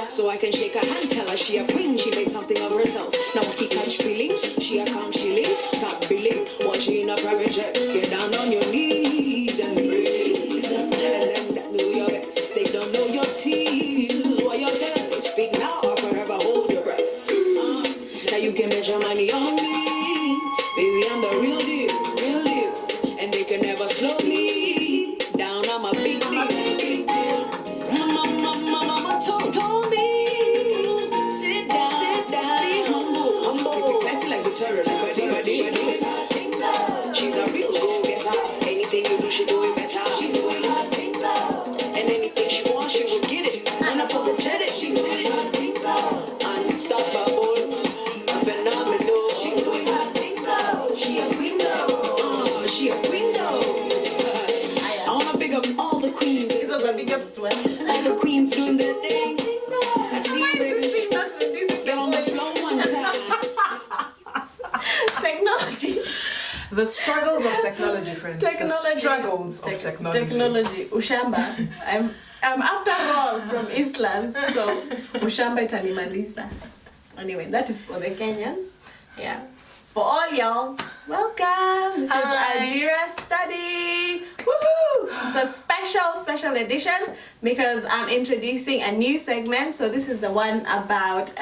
So I can shake her hand, tell her she a queen, she made something of herself. Now he catch feelings, she account shillings, top billing, watch she in a private jet. Get down on your knees and praise, and then do your best. They don't know your tears, what you're telling. Speak now or forever hold your breath. Now you can bet your money on me, baby, I'm the real deal, real deal. And they can never slow me down, I'm a big deal, big deal. Mama told me, sit down, be humble. Keep it classy like the terror, she's a real go-getter. Anything you do, she do it better. She doing her thing though. And anything she wants, she will get it. Unapologetic, she doing her thing though. Unstoppable, phenomenal. She doing her thing though. She a window. She a window. I wanna big up all the queens. This was a big ups to us. All the queens doing their thing. I see you, baby. Get on the floor one time. Technology. The struggles of technology, friends. The struggles of technology. Technology. Ushamba. I'm after all from Eastlands, so Ushamba itanimaliza. Anyway, that is for the Kenyans. Yeah. For all y'all, welcome. This is Ajira Study. Woohoo! It's a special edition because I'm introducing a new segment. So this is the one about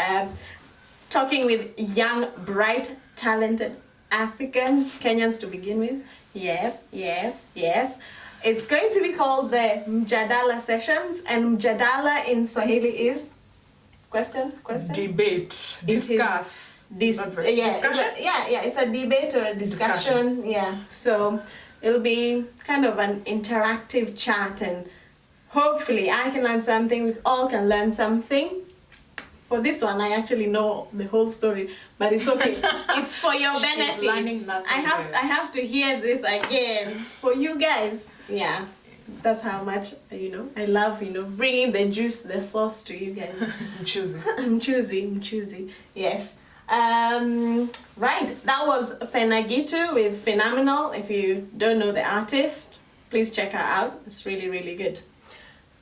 talking with young, bright, talented Africans, Kenyans to begin with. Yes. It's going to be called the Mjadala Sessions, and Mjadala in Swahili is question? Debate. Discuss. Discussion? It's a debate or a discussion. Yeah. So it'll be kind of an interactive chat, and hopefully I can learn something, we all can learn something. For this one, I actually know the whole story, but it's okay. It's for your benefit. I have to hear this again for you guys. Yeah, that's how much I love bringing the juice, the sauce to you guys. I'm choosing. I'm choosy. Yes. Right. That was Fenagitu with Phenomenal. If you don't know the artist, please check her out. It's really, really good.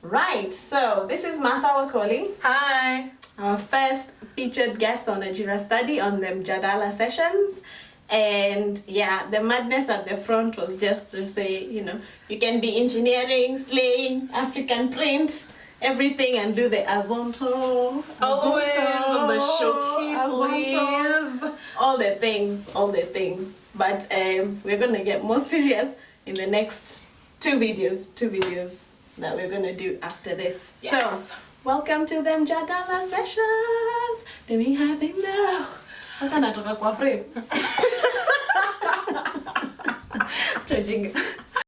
Right. So this is Martha Wakoli. Hi. Our first featured guest on Ajira Study on the Mjadala Sessions. And yeah, the madness at the front was just to say, you can be engineering, slaying, African print, everything, and do the Azonto. Always on the show, please. All the things. But we're going to get more serious in the next two videos that we're going to do after this. Yes. So, welcome to the Mjadala Sessions. Doing happy now. Hata natoka kwa frame.